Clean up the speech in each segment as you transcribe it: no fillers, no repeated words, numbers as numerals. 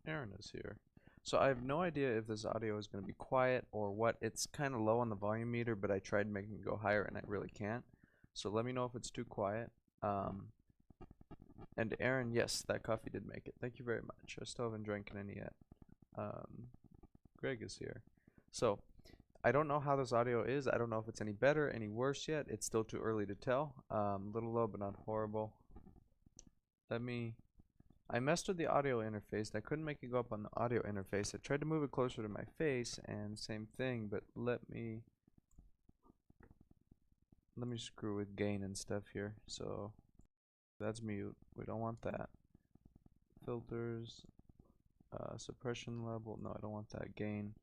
Aaron is here. So I have no idea if this audio is going to be quiet or what. It's kind of low on the volume meter, but I tried making it go higher and I really can't. So let me know if it's too quiet. Um, and Aaron, yes, that coffee did make it. Thank you very much. I still haven't drank any yet. Um, Greg is here. So I don't know how this audio is. I don't know if it's any better, any worse yet. It's still too early to tell. Little low, but not horrible. I messed with the audio interface. I couldn't make it go up on the audio interface. I tried to move it closer to my face and same thing, but let me screw with gain and stuff here. So that's mute. We don't want that. Filters, suppression level. No, I don't want that. Gain.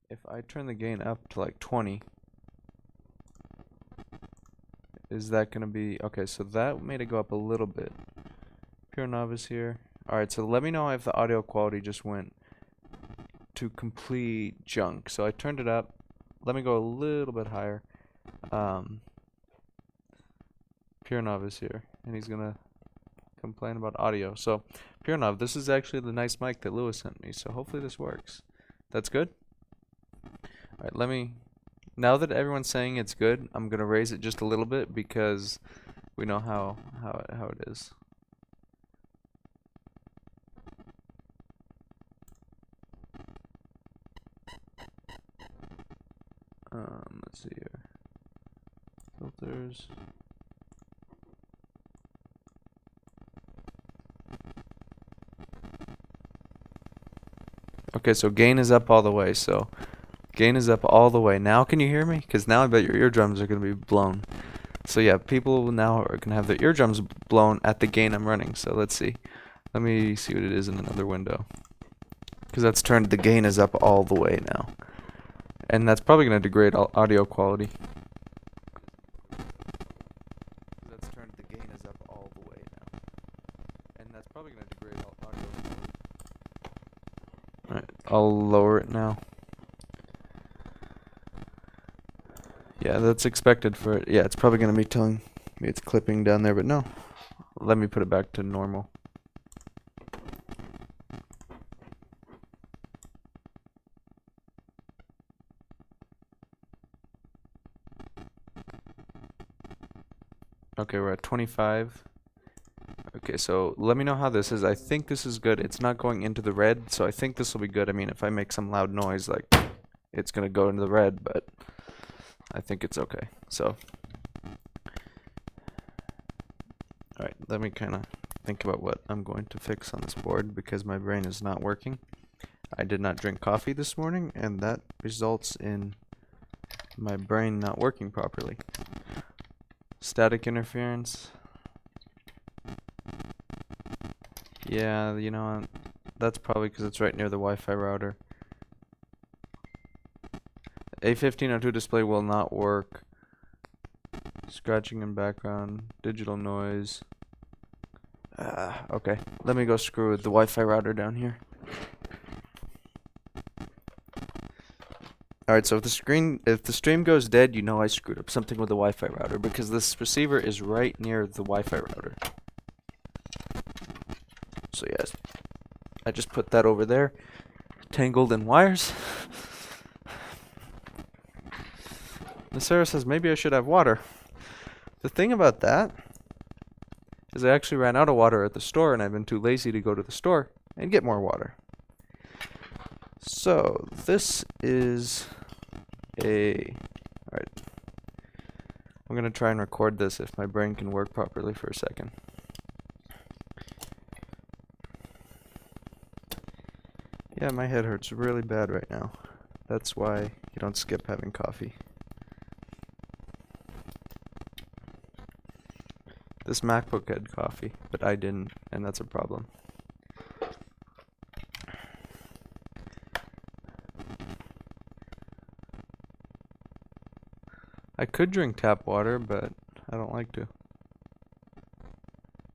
If I turn the gain up to like 20, is that gonna be okay? So that made it go up a little bit. Pure novice here. Alright, so let me know if the audio quality just went to complete junk. So I turned it up. Let me go a little bit higher. Pure novice here, and he's gonna complain about audio. So Pure Nov, this is actually the nice mic that Lewis sent me. So hopefully this works. That's good. Alright, now that everyone's saying it's good, I'm gonna raise it just a little bit because we know how it is. Let's see here. Filters. Okay, so gain is up all the way. So gain is up all the way. Now can you hear me? Because now I bet your eardrums are going to be blown. So yeah, people now are going to have their eardrums blown at the gain I'm running. So let's see. Let me see what it is in another window. Because that's turned, the gain is up all the way now. And that's probably going to degrade audio quality. That's turned, the gain is up all the way now. And that's probably going to degrade audio quality. Alright, I'll lower it now. Yeah, that's expected for it. Yeah, it's probably going to be telling me it's clipping down there, but no. Let me put it back to normal. Okay, we're at 25. Okay, so let me know how this is. I think this is good. It's not going into the red, so I think this will be good. I mean, if I make some loud noise, like, it's going to go into the red, but I think it's okay. So, alright, let me kind of think about what I'm going to fix on this board because my brain is not working. I did not drink coffee this morning, and that results in my brain not working properly. Static interference. Yeah, you know, that's probably because it's right near the Wi-Fi router. A1502 display will not work. Scratching in background, digital noise. Okay, let me go screw with the Wi-Fi router down here. Alright, so if the stream goes dead, you know I screwed up something with the Wi-Fi router because this receiver is right near the Wi-Fi router. So yes, I just put that over there, tangled in wires. Sarah says maybe I should have water. The thing about that is I actually ran out of water at the store and I've been too lazy to go to the store and get more water. So this is alright. I'm gonna try and record this if my brain can work properly for a second. Yeah, my head hurts really bad right now. That's why you don't skip having coffee. This MacBook had coffee, but I didn't, and that's a problem. I could drink tap water, but I don't like to.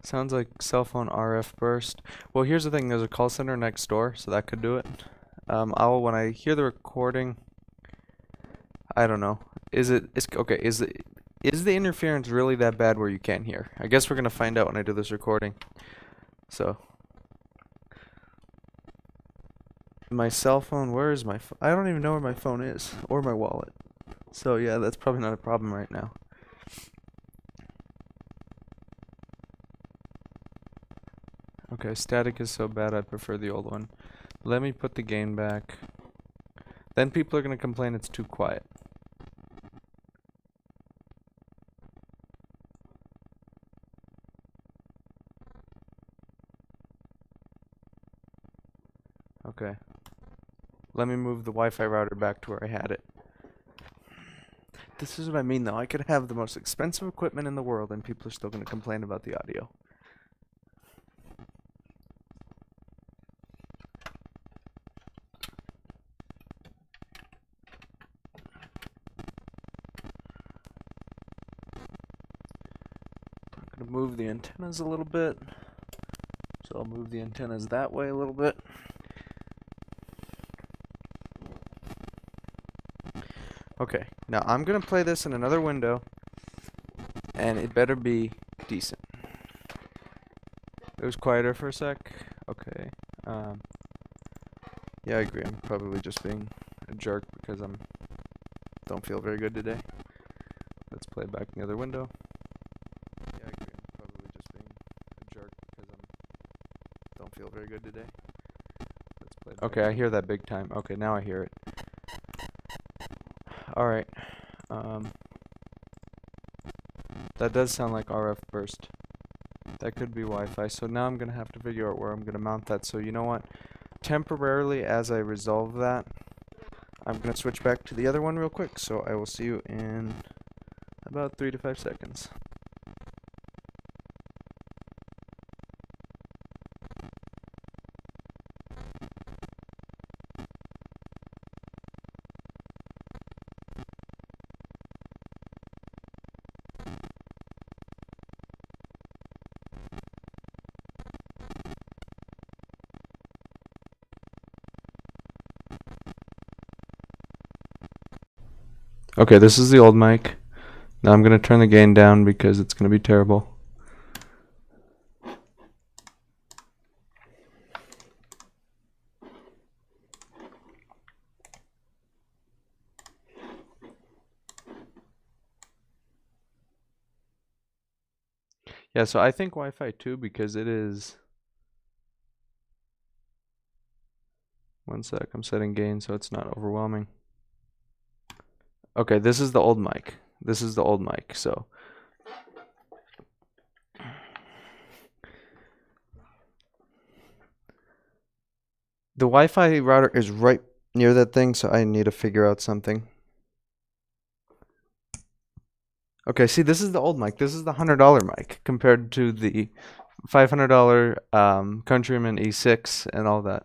Sounds like cell phone RF burst. Well, here's the thing, there's a call center next door, so that could do it. When I hear the recording, I don't know. Is the interference really that bad where you can't hear? I guess we're gonna find out when I do this recording. So my cell phone. Where is my phone? I don't even know where my phone is or my wallet. So yeah, that's probably not a problem right now. Okay, static is so bad I prefer the old one. Let me put the gain back. Then people are going to complain it's too quiet. Okay. Let me move the Wi-Fi router back to where I had it. This is what I mean though. I could have the most expensive equipment in the world and people are still going to complain about the audio. I'm going to move the antennas a little bit. So I'll move the antennas that way a little bit. Okay, now I'm going to play this in another window, and it better be decent. It was quieter for a sec. Okay. Yeah, I agree. I'm probably just being a jerk because don't feel very good today. Let's play it back in the other window. Yeah, I agree. I'm probably just being a jerk because don't feel very good today. Let's play it back. Okay, I hear that big time. Okay, now I hear it. Alright. That does sound like RF burst. That could be Wi-Fi. So now I'm going to have to figure out where I'm going to mount that. So you know what? Temporarily, as I resolve that, I'm going to switch back to the other one real quick. So I will see you in about 3 to 5 seconds. Okay, this is the old mic. Now I'm going to turn the gain down because it's going to be terrible. Yeah, so I think Wi-Fi 2 because it is... One sec, I'm setting gain so it's not overwhelming. Okay, this is the old mic. This is the old mic, so... The Wi-Fi router is right near that thing, so I need to figure out something. Okay, see, this is the old mic. This is the $100 mic compared to the $500 Countryman E6 and all that.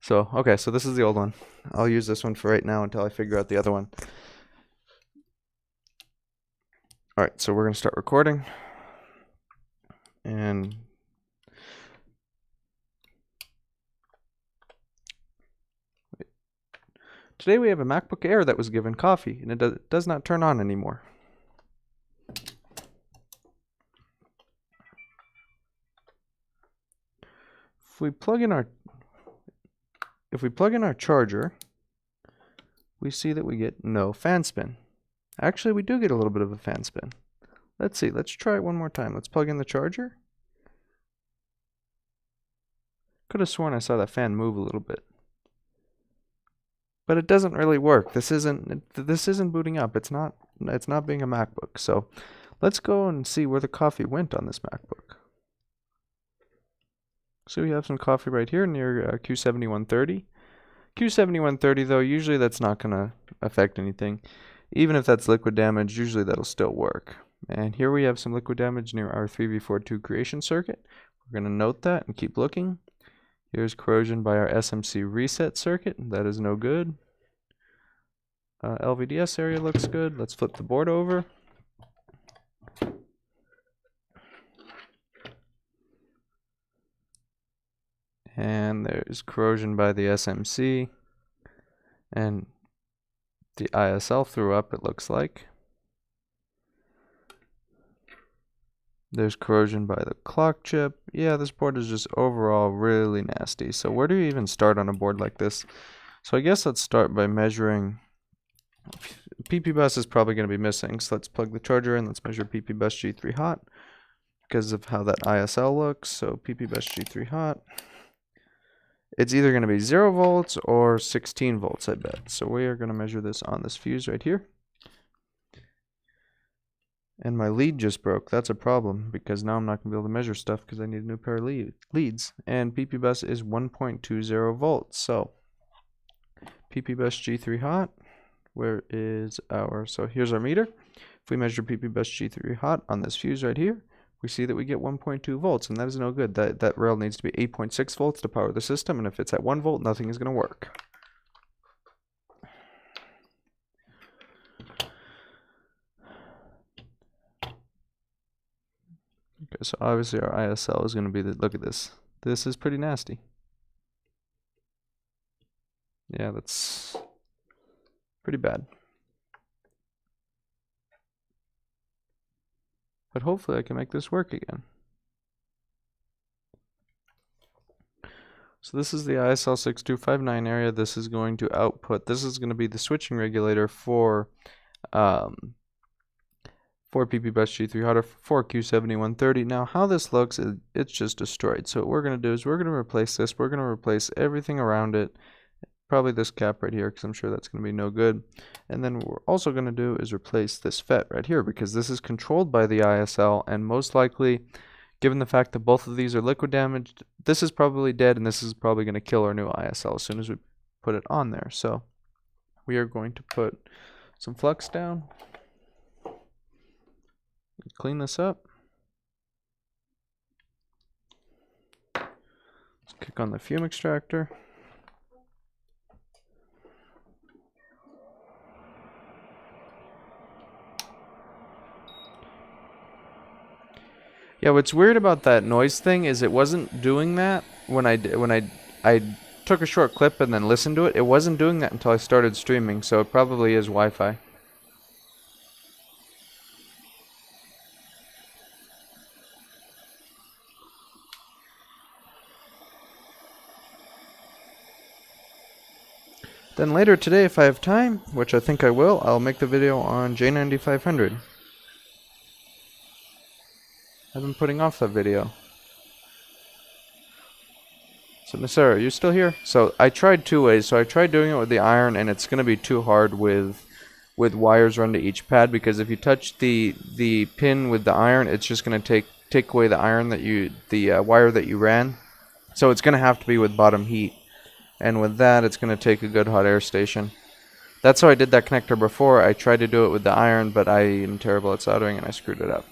So, okay, so this is the old one. I'll use this one for right now until I figure out the other one. Alright, so we're going to start recording. And today we have a MacBook Air that was given coffee, and it does not turn on anymore. If we plug in our charger, we see that we get no fan spin. Actually, we do get a little bit of a fan spin. Let's see. Let's try it one more time. Let's plug in the charger. Could have sworn I saw that fan move a little bit. But it doesn't really work. This isn't booting up. It's not being a MacBook. So let's go and see where the coffee went on this MacBook. So we have some coffee right here near Q7130. Q7130 though, usually that's not going to affect anything. Even if that's liquid damage, usually that'll still work. And here we have some liquid damage near our 3v42 creation circuit. We're going to note that and keep looking. Here's corrosion by our SMC reset circuit. That is no good. LVDS area looks good. Let's flip the board over. And there's corrosion by the SMC. And the ISL threw up, it looks like. There's corrosion by the clock chip. Yeah, this board is just overall really nasty. So where do you even start on a board like this? So I guess let's start by measuring. PP bus is probably going to be missing, so let's plug the charger in. Let's measure PP bus G3 hot because of how that ISL looks. So PP bus G3 hot. It's either going to be 0 volts or 16 volts, I bet. So we are going to measure this on this fuse right here. And my lead just broke. That's a problem because now I'm not going to be able to measure stuff because I need a new pair of leads. And PP bus is 1.20 volts. So PP bus G3 hot. Where is our, so here's our meter. If we measure PP bus G3 hot on this fuse right here, we see that we get 1.2 volts, and that is no good. That rail needs to be 8.6 volts to power the system, and if it's at 1 volt, nothing is going to work. Okay, so obviously our ISL is going to be the, look at this. This is pretty nasty. Yeah, that's pretty bad. But hopefully I can make this work again. So this is the ISL 6259 area. This is going to output. This is going to be the switching regulator for PP bus G3 hot or for Q7130. Now how this looks, it's just destroyed. So what we're going to do is we're going to replace this. We're going to replace everything around it. Probably this cap right here because I'm sure that's going to be no good. And then what we're also going to do is replace this FET right here because this is controlled by the ISL, and most likely, given the fact that both of these are liquid damaged, this is probably dead and this is probably going to kill our new ISL as soon as we put it on there. So we are going to put some flux down, clean this up. Let's kick on the fume extractor. Yeah, what's weird about that noise thing is it wasn't doing that when I took a short clip and then listened to it. It wasn't doing that until I started streaming, so it probably is Wi-Fi. Then later today, if I have time, which I think I will, I'll make the video on J9500. I've been putting off that video. So, Nasser, are you still here? So, I tried two ways. So, I tried doing it with the iron, and it's going to be too hard with wires run to each pad, because if you touch the pin with the iron, it's just going to take away the iron that the wire that you ran. So, it's going to have to be with bottom heat. And with that, it's going to take a good hot air station. That's how I did that connector before. I tried to do it with the iron, but I am terrible at soldering, and I screwed it up.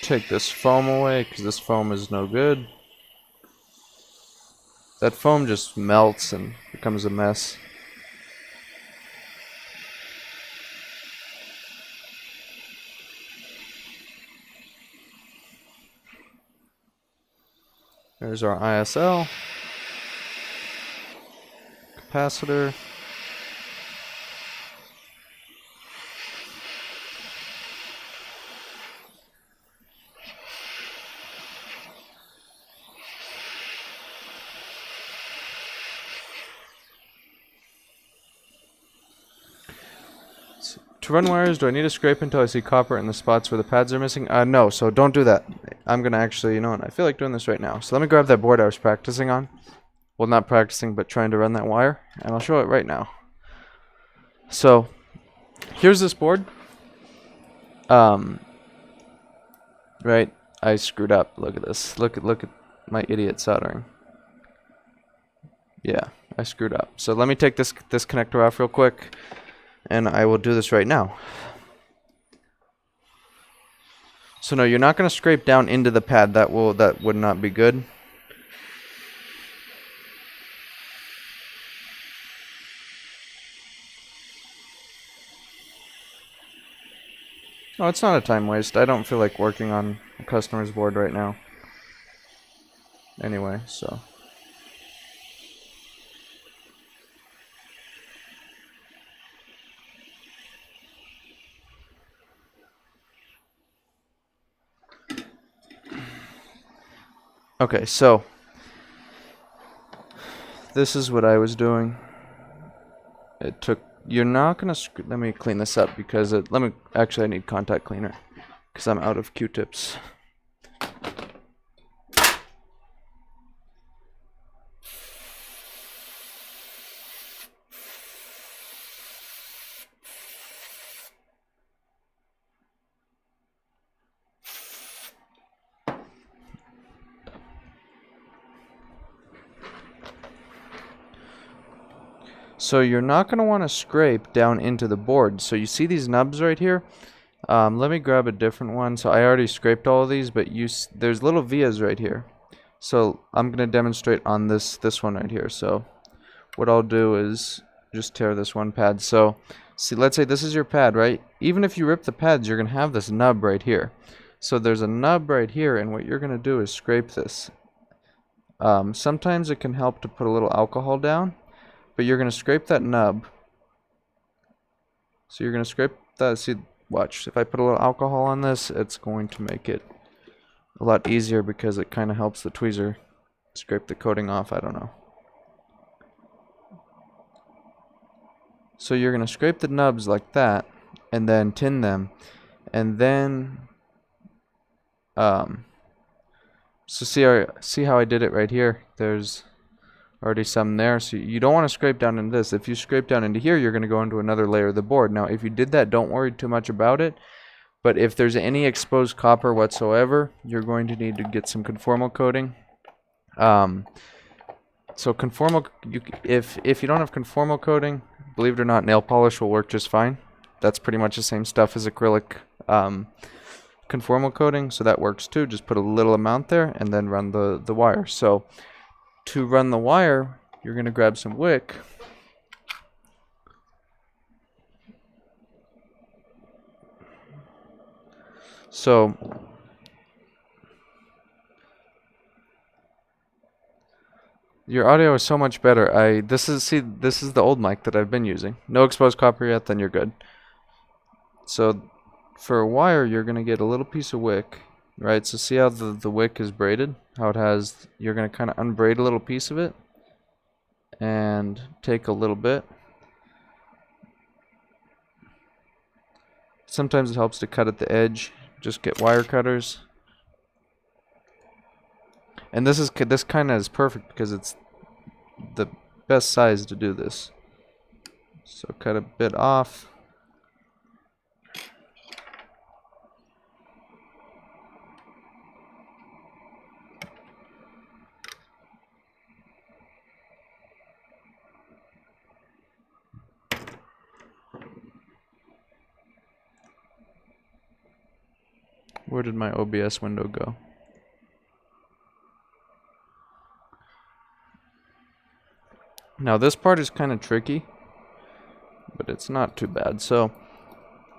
Take this foam away because this foam is no good. That foam just melts and becomes a mess. There's our ISL, capacitor. To run wires, do I need to scrape until I see copper in the spots where the pads are missing? No, so don't do that. I'm going to actually, you know what, I feel like doing this right now. So let me grab that board I was practicing on. Well, not practicing, but trying to run that wire. And I'll show it right now. So, here's this board. Right, I screwed up. Look at this. Look at my idiot soldering. Yeah, I screwed up. So let me take this connector off real quick. And I will do this right now. So no, you're not going to scrape down into the pad. That would not be good. No, it's not a time waste. I don't feel like working on a customer's board right now. Anyway, so. Okay, so this is what I was doing. It took, you're not gonna, let me clean this up because actually I need contact cleaner because I'm out of Q-tips. So you're not going to want to scrape down into the board. So you see these nubs right here? Let me grab a different one. So I already scraped all of these, but there's little vias right here. So I'm going to demonstrate on this one right here. So what I'll do is just tear this one pad. So see, let's say this is your pad, right? Even if you rip the pads, you're going to have this nub right here. So there's a nub right here, and what you're going to do is scrape this. Sometimes it can help to put a little alcohol down. But you're going to scrape that nub. So you're going to scrape that. See, watch. If I put a little alcohol on this, it's going to make it a lot easier because it kind of helps the tweezer scrape the coating off. I don't know. So you're going to scrape the nubs like that and then tin them. And then, so see how I did it right here? There's already some there, so you don't want to scrape down into this. If you scrape down into here, you're going to go into another layer of the board. Now if you did that, don't worry too much about it, but if there's any exposed copper whatsoever, you're going to need to get some conformal coating. So conformal, if you don't have conformal coating, believe it or not, nail polish will work just fine. That's pretty much the same stuff as acrylic conformal coating, so that works too. Just put a little amount there and then run the wire. So to run the wire, you're going to grab some wick. So your audio is so much better. This is the old mic that I've been using. No exposed copper yet, then you're good. So for a wire, you're going to get a little piece of wick, right? So see how the wick is braided? How it has, you're going to kind of unbraid a little piece of it and take a little bit. Sometimes it helps to cut at the edge. Just get wire cutters. And this kind of is perfect because it's the best size to do this. So cut a bit off. Where did my OBS window go? Now this part is kind of tricky, but it's not too bad. So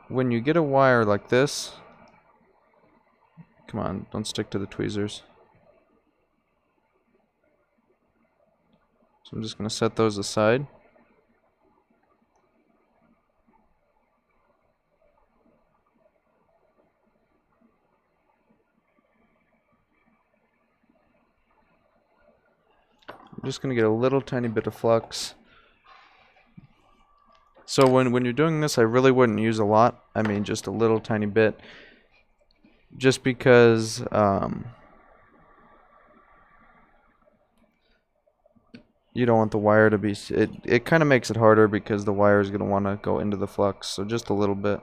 when you get a wire like this, come on, don't stick to the tweezers. So I'm just going to set those aside. I'm just going to get a little tiny bit of flux. So when you're doing this, I really wouldn't use a lot. I mean, just a little tiny bit. Just because you don't want the wire to be... It kind of makes it harder because the wire is going to want to go into the flux. So just a little bit.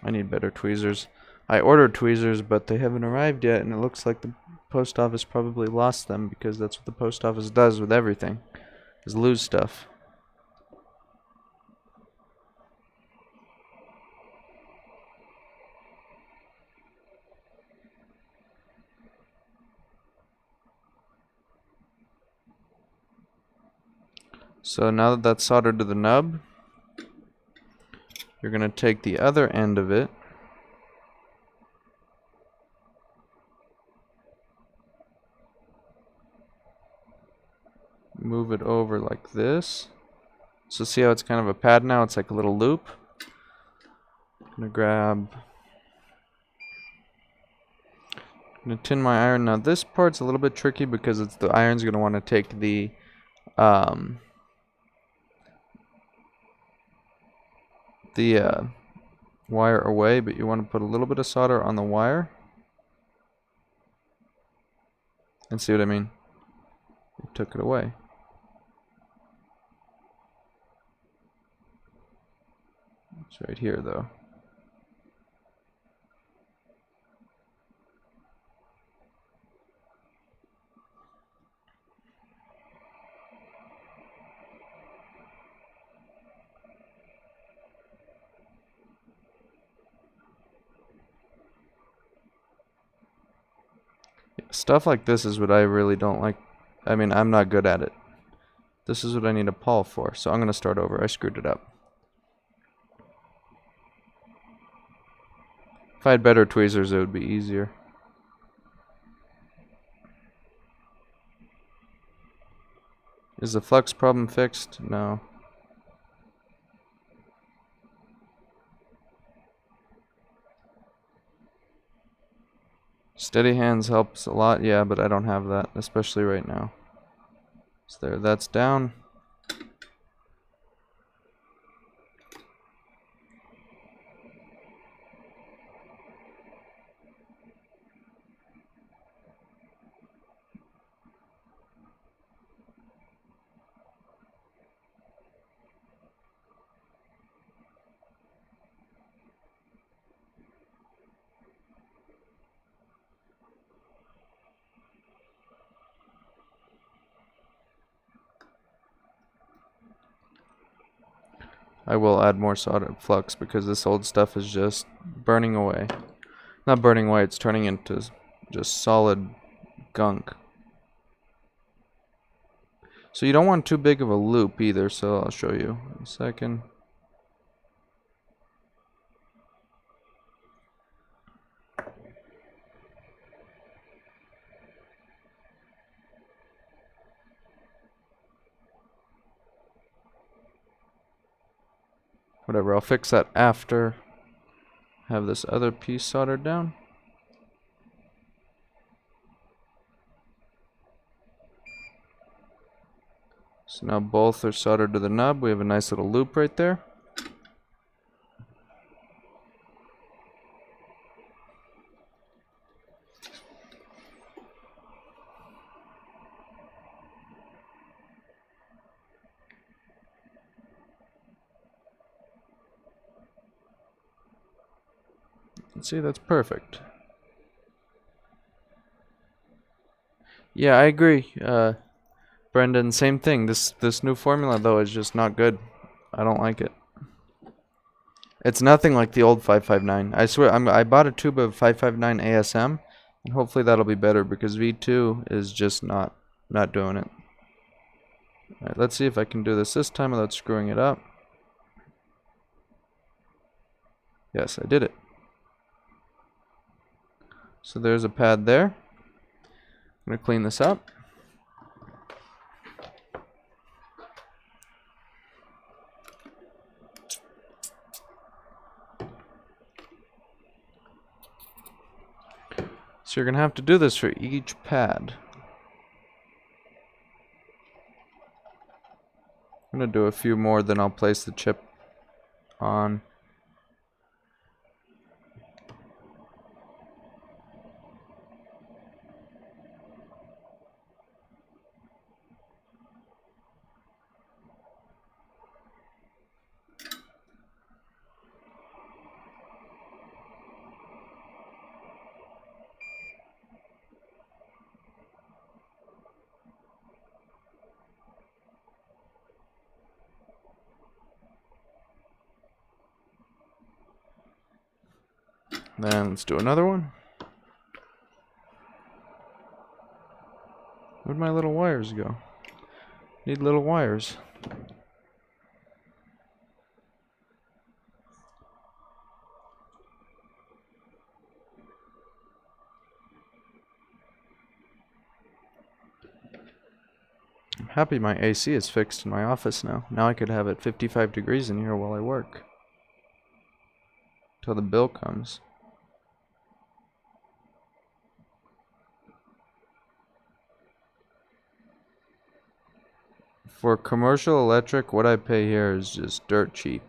I need better tweezers. I ordered tweezers, but they haven't arrived yet, and it looks like the post office probably lost them because that's what the post office does with everything, is lose stuff. So now that that's soldered to the nub, you're going to take the other end of it, move it over like this. So see how it's kind of a pad now? It's like a little loop. I'm going to grab, I'm going to tin my iron. Now this part's a little bit tricky because it's the iron's going to want to take the wire away, but you want to put a little bit of solder on the wire. And see what I mean? It took it away. It's right here though. Stuff like this is what I really don't like. I mean, I'm not good at it. This is what I need a pawl for, so I'm going to start over. I screwed it up. If I had better tweezers, it would be easier. Is the flux problem fixed? No. Steady hands helps a lot, yeah, but I don't have that, especially right now. So there, that's down. I will add more soldered flux because this old stuff is just burning away. Not burning away, it's turning into just solid gunk. So you don't want too big of a loop either, so I'll show you in a second. Whatever, I'll fix that after. Have this other piece soldered down. So now both are soldered to the nub. We have a nice little loop right there. See, that's perfect. Yeah, I agree. Brendan, same thing. This new formula though is just not good. I don't like it. It's nothing like the old 559. I swear, I bought a tube of 559 ASM, and hopefully that'll be better because V2 is just not doing it. All right, let's see if I can do this time without screwing it up. Yes, I did it. So there's a pad there. I'm going to clean this up. So you're going to have to do this for each pad. I'm going to do a few more, then I'll place the chip on. Then let's do another one. Where'd my little wires go? Need little wires. I'm happy my AC is fixed in my office now. Now I could have it 55 degrees in here while I work. Till the bill comes. For commercial electric, what I pay here is just dirt cheap.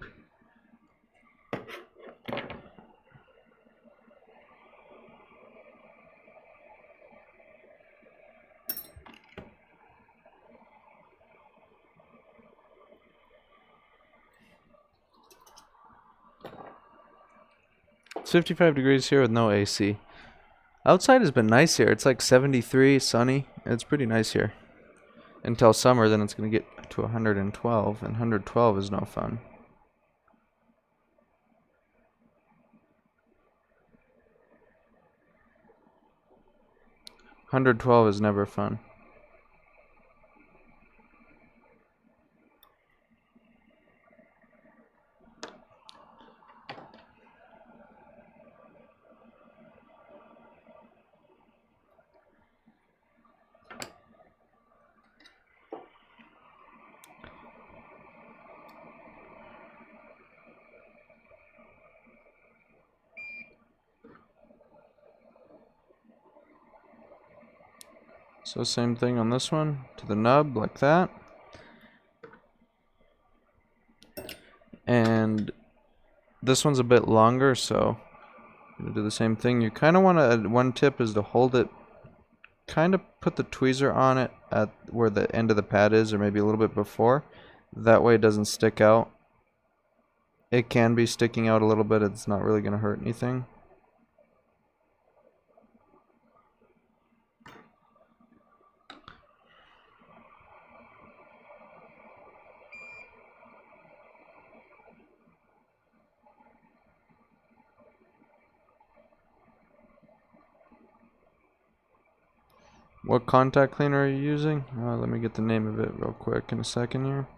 It's 55 degrees here with no AC. Outside has been nice here. It's like 73, sunny. It's pretty nice here. Until summer, then it's going to get to 112, and 112 is no fun. $112 is never fun. So same thing on this one, to the nub, like that. And this one's a bit longer, so I'm gonna do the same thing. You kind of want to, one tip is to hold it, kind of put the tweezer on it at where the end of the pad is, or maybe a little bit before. That way it doesn't stick out. It can be sticking out a little bit, it's not really going to hurt anything. What contact cleaner are you using? Let me get the name of it real quick in a second here.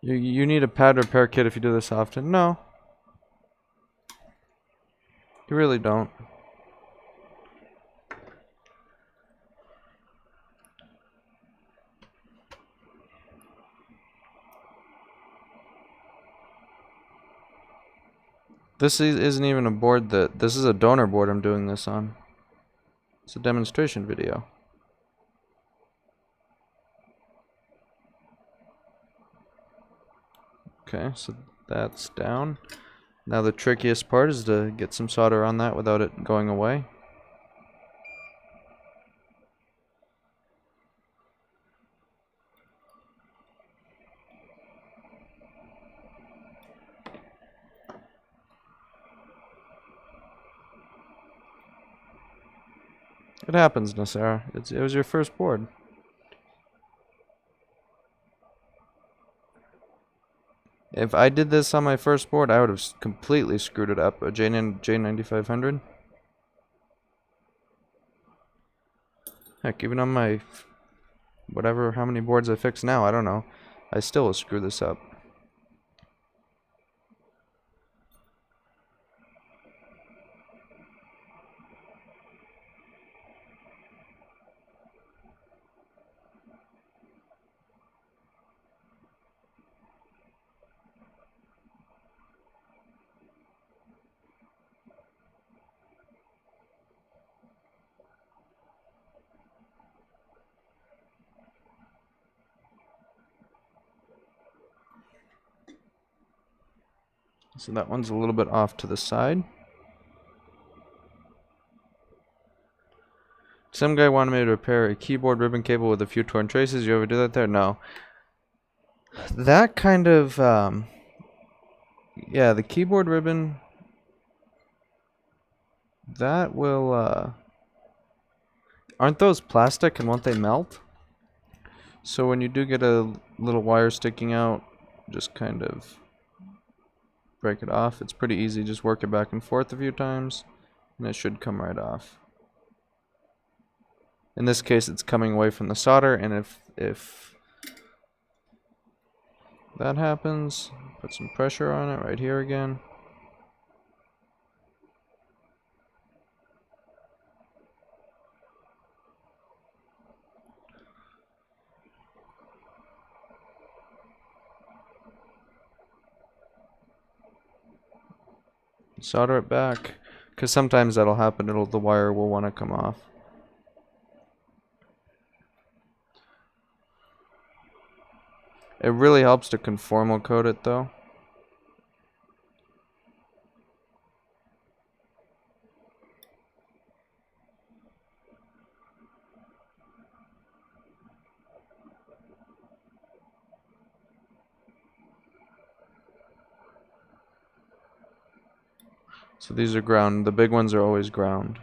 You need a pad repair kit if you do this often. No. You really don't. This isn't even a board that... This is a donor board I'm doing this on. It's a demonstration video. Okay, so that's down. Now the trickiest part is to get some solder on that without it going away. It happens, Nasara. It was your first board. If I did this on my first board, I would have completely screwed it up. A J9500. Heck, even on my whatever, how many boards I fix now, I don't know. I still will screw this up. So that one's a little bit off to the side. Some guy wanted me to repair a keyboard ribbon cable with a few torn traces. You ever do that there? No. That kind of, yeah, the keyboard ribbon, that will, aren't those plastic and won't they melt? So when you do get a little wire sticking out, just kind of break it off. It's pretty easy, just work it back and forth a few times, and it should come right off. In this case, it's coming away from the solder, and if that happens, put some pressure on it right here again. Solder it back, because sometimes that'll happen. The wire will want to come off. It really helps to conformal coat it though. So these are ground. The big ones are always ground.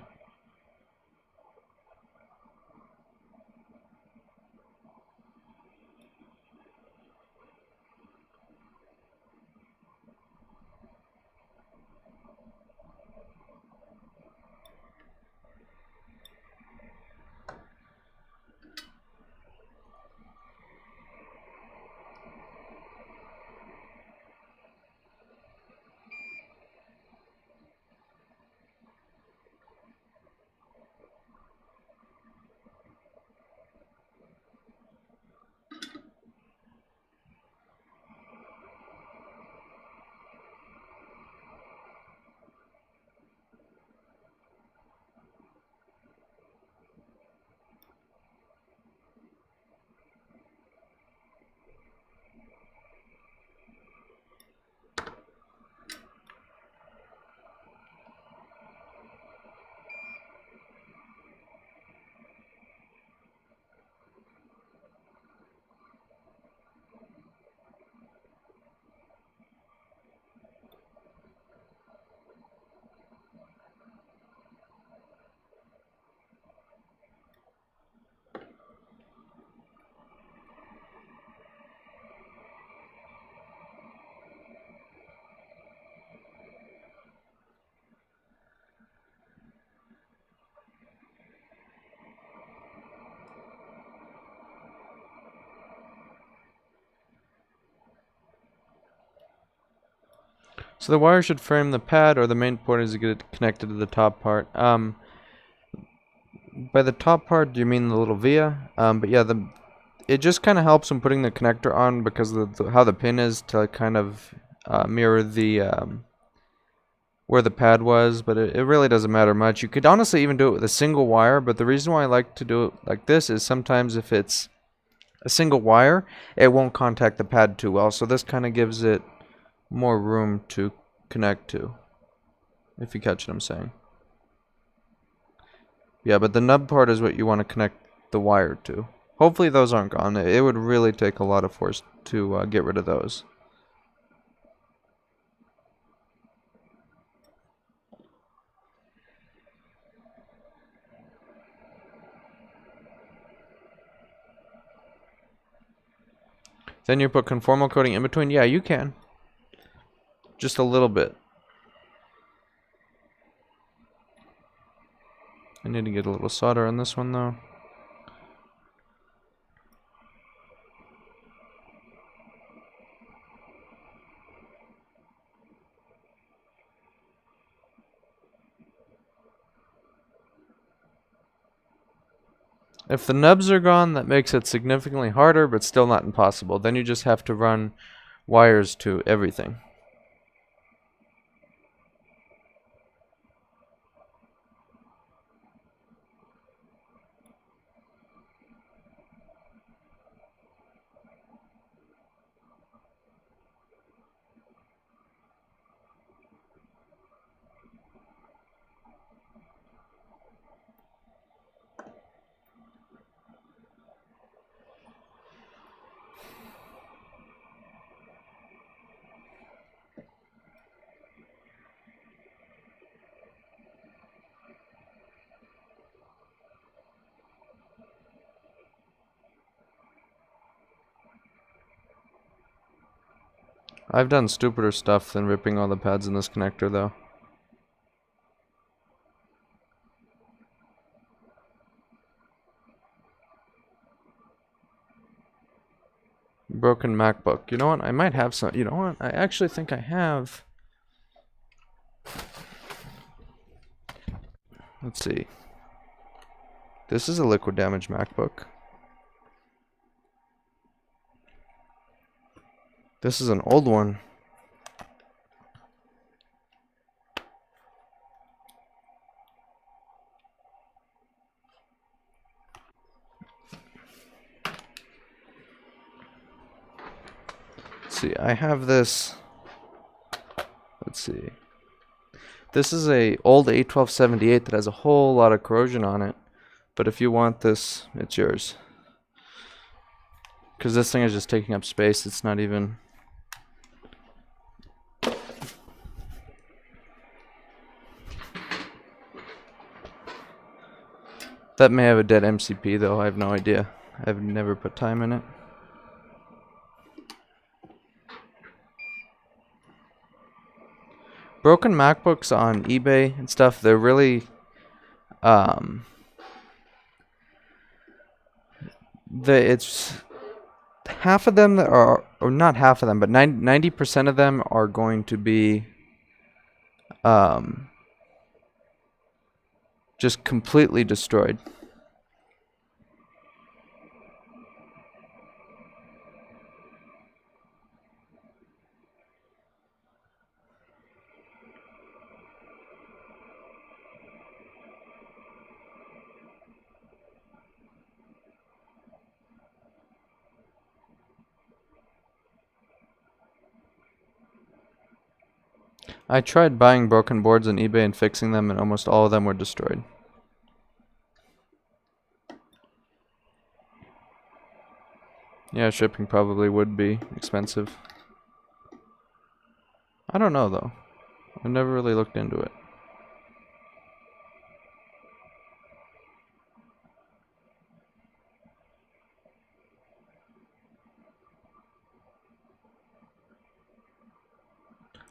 So the wire should frame the pad, or the main port is to get it connected to the top part. By the top part, do you mean the little via? But yeah, it just kind of helps when putting the connector on, because of how the pin is, to kind of mirror the where the pad was, but it really doesn't matter much. You could honestly even do it with a single wire, but the reason why I like to do it like this is sometimes if it's a single wire, it won't contact the pad too well, so this kind of gives it more room to connect to, if you catch what I'm saying. Yeah, but the nub part is what you want to connect the wire to. Hopefully those aren't gone. It would really take a lot of force to get rid of those. Then you put conformal coating in between. Yeah, you can. Just a little bit. I need to get a little solder on this one though. If the nubs are gone, that makes it significantly harder, but still not impossible. Then you just have to run wires to everything. I've done stupider stuff than ripping all the pads in this connector though. Broken MacBook. You know what? I might have some. You know what? I actually think I have. Let's see. This is a liquid damage MacBook. This is an old one. Let's see, I have this. Let's see. This is a old A1278 that has a whole lot of corrosion on it. But if you want this, it's yours. Because this thing is just taking up space. It's not even... That may have a dead MCP though, I have no idea. I've never put time in it. Broken MacBooks on eBay and stuff, they're really it's half of them that are, or not half of them, but 90% of them are going to be just completely destroyed. I tried buying broken boards on eBay and fixing them, and almost all of them were destroyed. Yeah, shipping probably would be expensive. I don't know though. I've never really looked into it.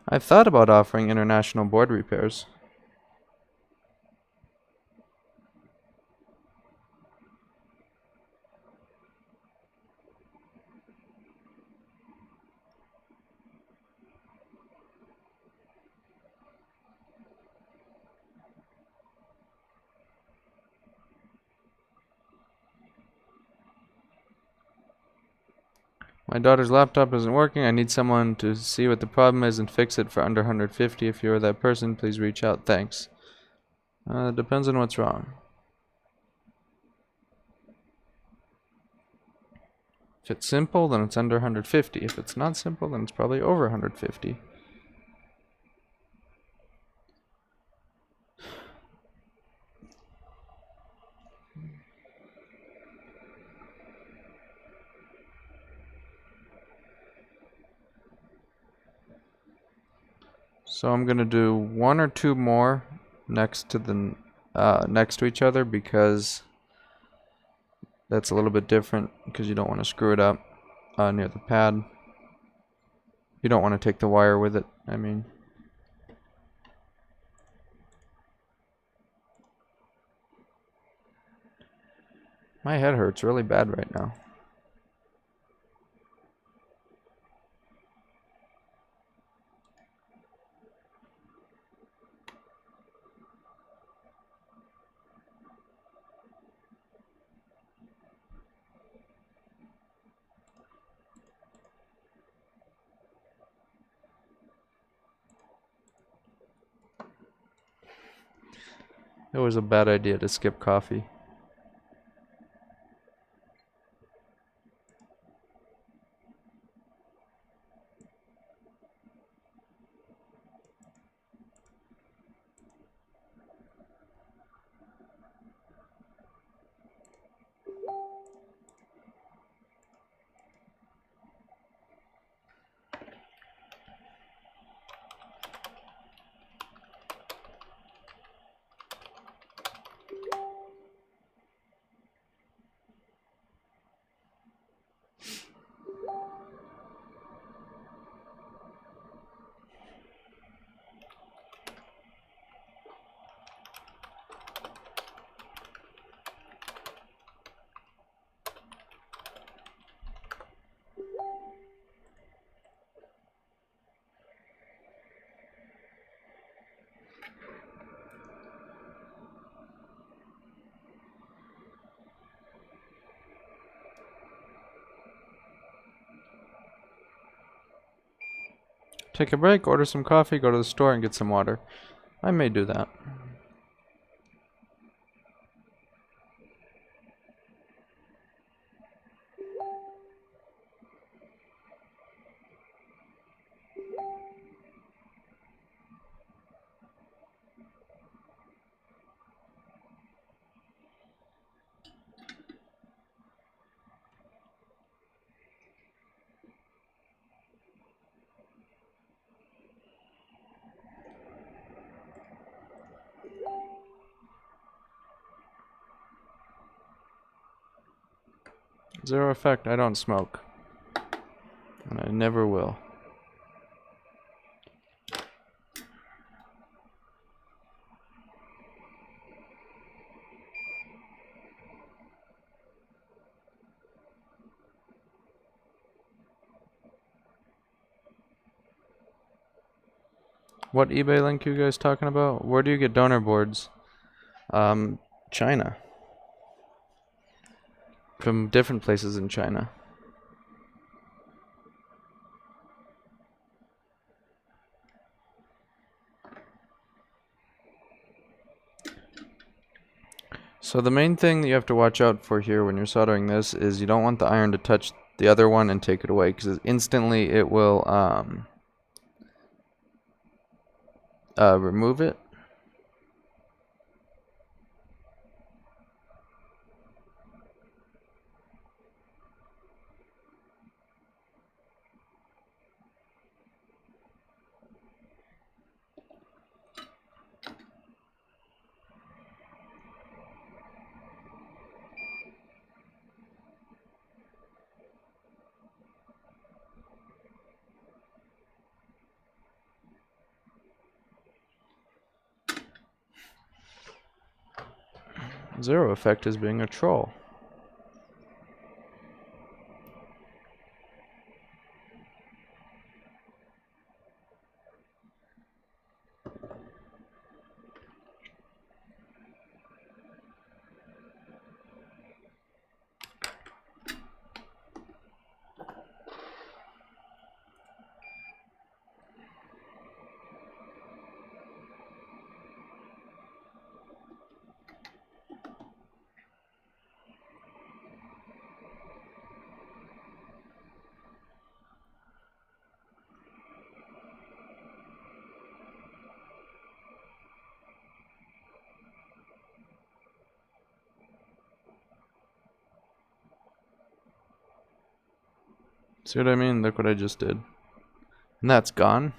I've thought about offering international board repairs. My daughter's laptop isn't working. I need someone to see what the problem is and fix it for under 150. If you're that person, please reach out. Thanks. Depends on what's wrong. If it's simple, then it's under 150. If it's not simple, then it's probably over 150. So I'm gonna do one or two more next to each other, because that's a little bit different, because you don't want to screw it up near the pad. You don't want to take the wire with it, I mean. My head hurts really bad right now. It was a bad idea to skip coffee. take a break, order some coffee, go to the store and get some water. I may do that. Zero effect, I don't smoke. And I never will. What eBay link you guys talking about? Where do you get donor boards? China. From different places in China. So the main thing that you have to watch out for here when you're soldering this is you don't want the iron to touch the other one and take it away, because instantly it will remove it. Zero effect is being a troll. See what I mean? Look what I just did. And that's gone.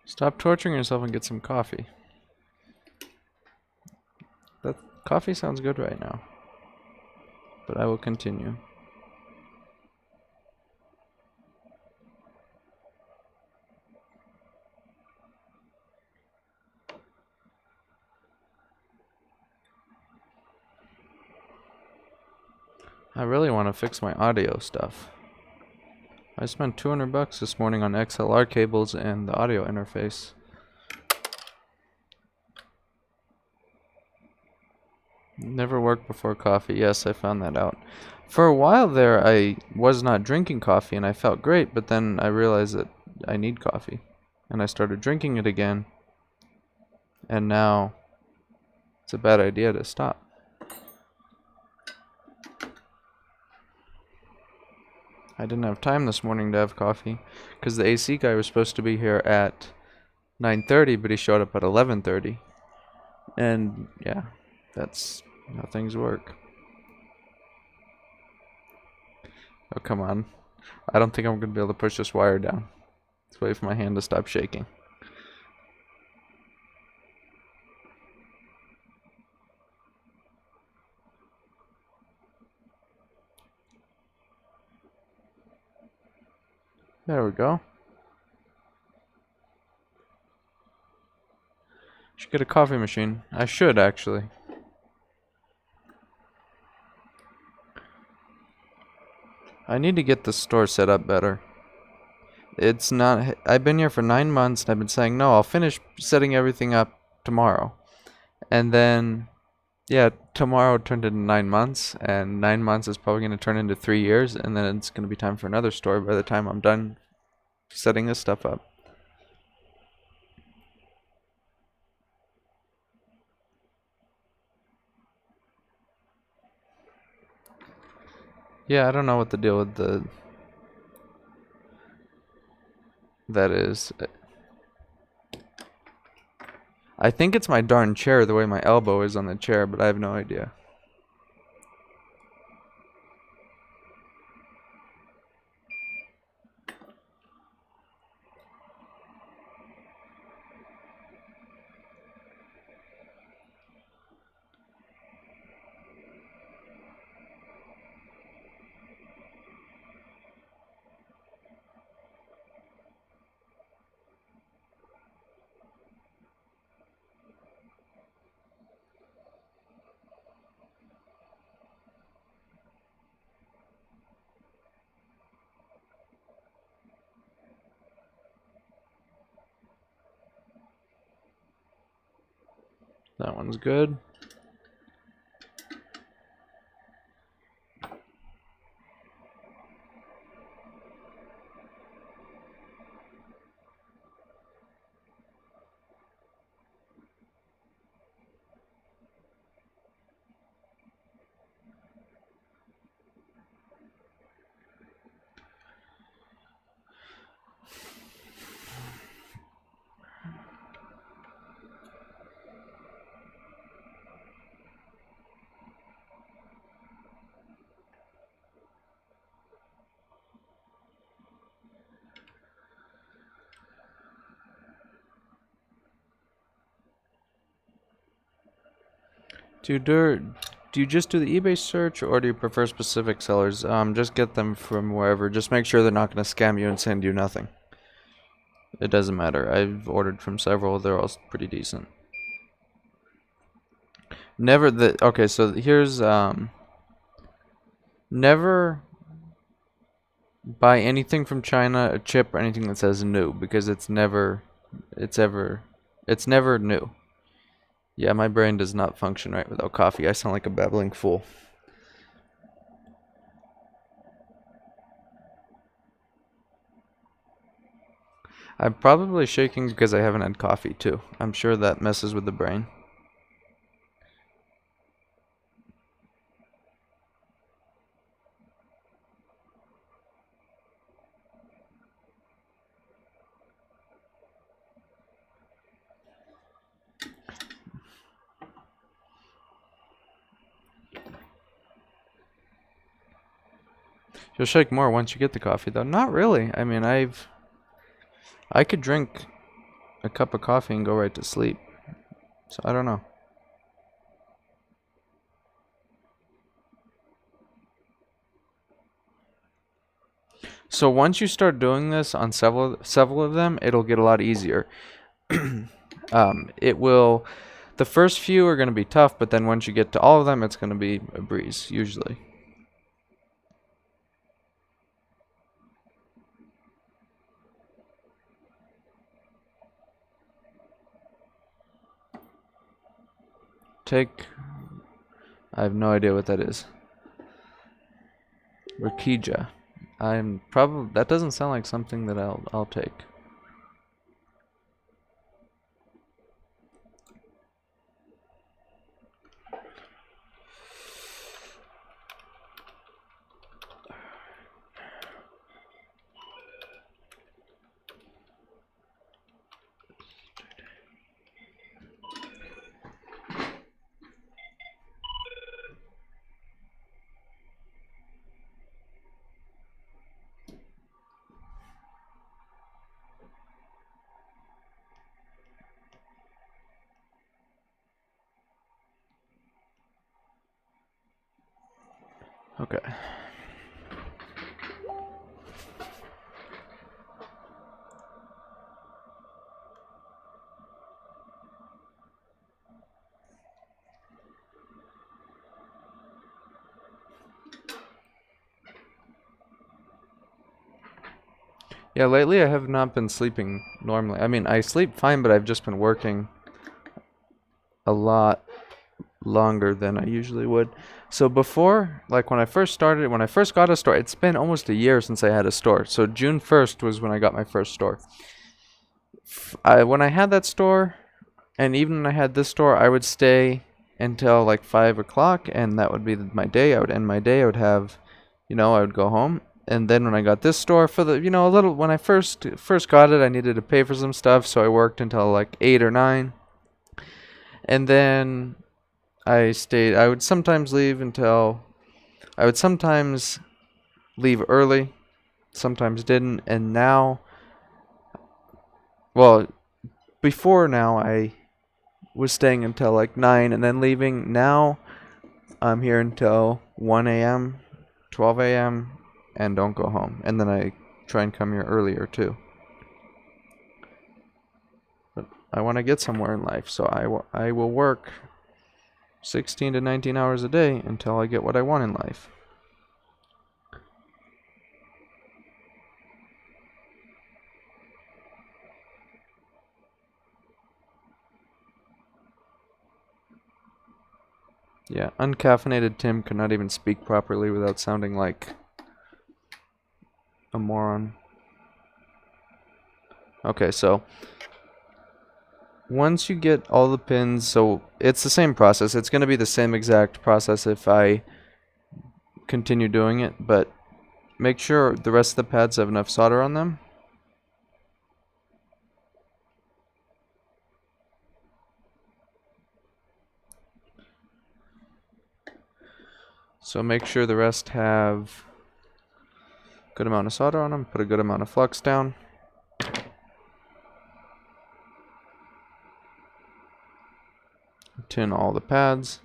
Stop torturing yourself and get some coffee. That coffee sounds good right now. But I will continue. I really want to fix my audio stuff. I spent $200 this morning on XLR cables and the audio interface. Never worked before coffee. Yes, I found that out. For a while there, I was not drinking coffee and I felt great, but then I realized that I need coffee. And I started drinking it again, and now it's a bad idea to stop. I didn't have time this morning to have coffee because the AC guy was supposed to be here at 9:30, but he showed up at 11:30. And yeah, that's how things work. Oh, come on. I don't think I'm going to be able to push this wire down. Let's wait for my hand to stop shaking. There we go. Should get a coffee machine. I should, actually. I need to get the store set up better. It's not... I've been here for 9 months, and I've been saying, no, I'll finish setting everything up tomorrow. And then, yeah, tomorrow turned into 9 months, and 9 months is probably going to turn into 3 years, and then it's going to be time for another store by the time I'm done setting this stuff up. Yeah, I don't know what the deal with that is. I think it's my darn chair, the way my elbow is on the chair, but I have no idea. That one's good. Do you just do the eBay search, or do you prefer specific sellers? Just get them from wherever. Just make sure they're not going to scam you and send you nothing. It doesn't matter. I've ordered from several. They're all pretty decent. Never the okay. So here's never buy anything from China, a chip or anything that says new, because it's never new. Yeah, my brain does not function right without coffee. I sound like a babbling fool. I'm probably shaking because I haven't had coffee too. I'm sure that messes with the brain. You'll shake more once you get the coffee though. Not really. I mean, I could drink a cup of coffee and go right to sleep. So I don't know. So once you start doing this on several of them, it'll get a lot easier. It will. The first few are going to be tough, but then once you get to all of them, it's going to be a breeze usually. Take I have no idea what that is. Rikija. I'm probably that doesn't sound like something that I'll take. Okay. Yeah, lately I have not been sleeping normally. I mean, I sleep fine, but I've just been working a lot longer than I usually would. So before, like when I first got a store, it's been almost a year since I had a store. So June 1st was when I got my first store. When I had that store, and even when I had this store, I would stay until like 5 o'clock, and that would be my day. I would end my day. I would have, I would go home. And then when I got this store for the, a little, when I first got it, I needed to pay for some stuff, so I worked until like 8 or 9. And then I would sometimes leave early, sometimes didn't, and now, well, before now, I was staying until like 9 and then leaving. Now, I'm here until 1 a.m., 12 a.m., and don't go home. And then I try and come here earlier too. But I want to get somewhere in life, so I will work 16 to 19 hours a day until I get what I want in life. Yeah, uncaffeinated Tim could not even speak properly without sounding like a moron. Okay, so once you get all the pins, so it's the same process. It's going to be the same exact process if I continue doing it, but make sure the rest of the pads have enough solder on them. So make sure the rest have a good amount of solder on them. Put a good amount of flux down. Tin all the pads.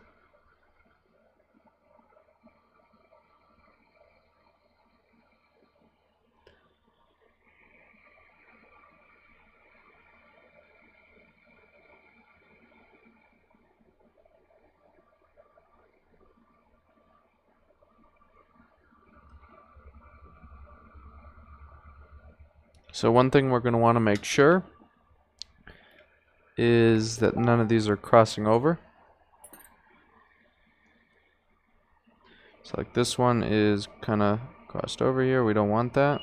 So one thing we're going to want to make sure is that none of these are crossing over. So like this one is kind of crossed over here. We don't want that.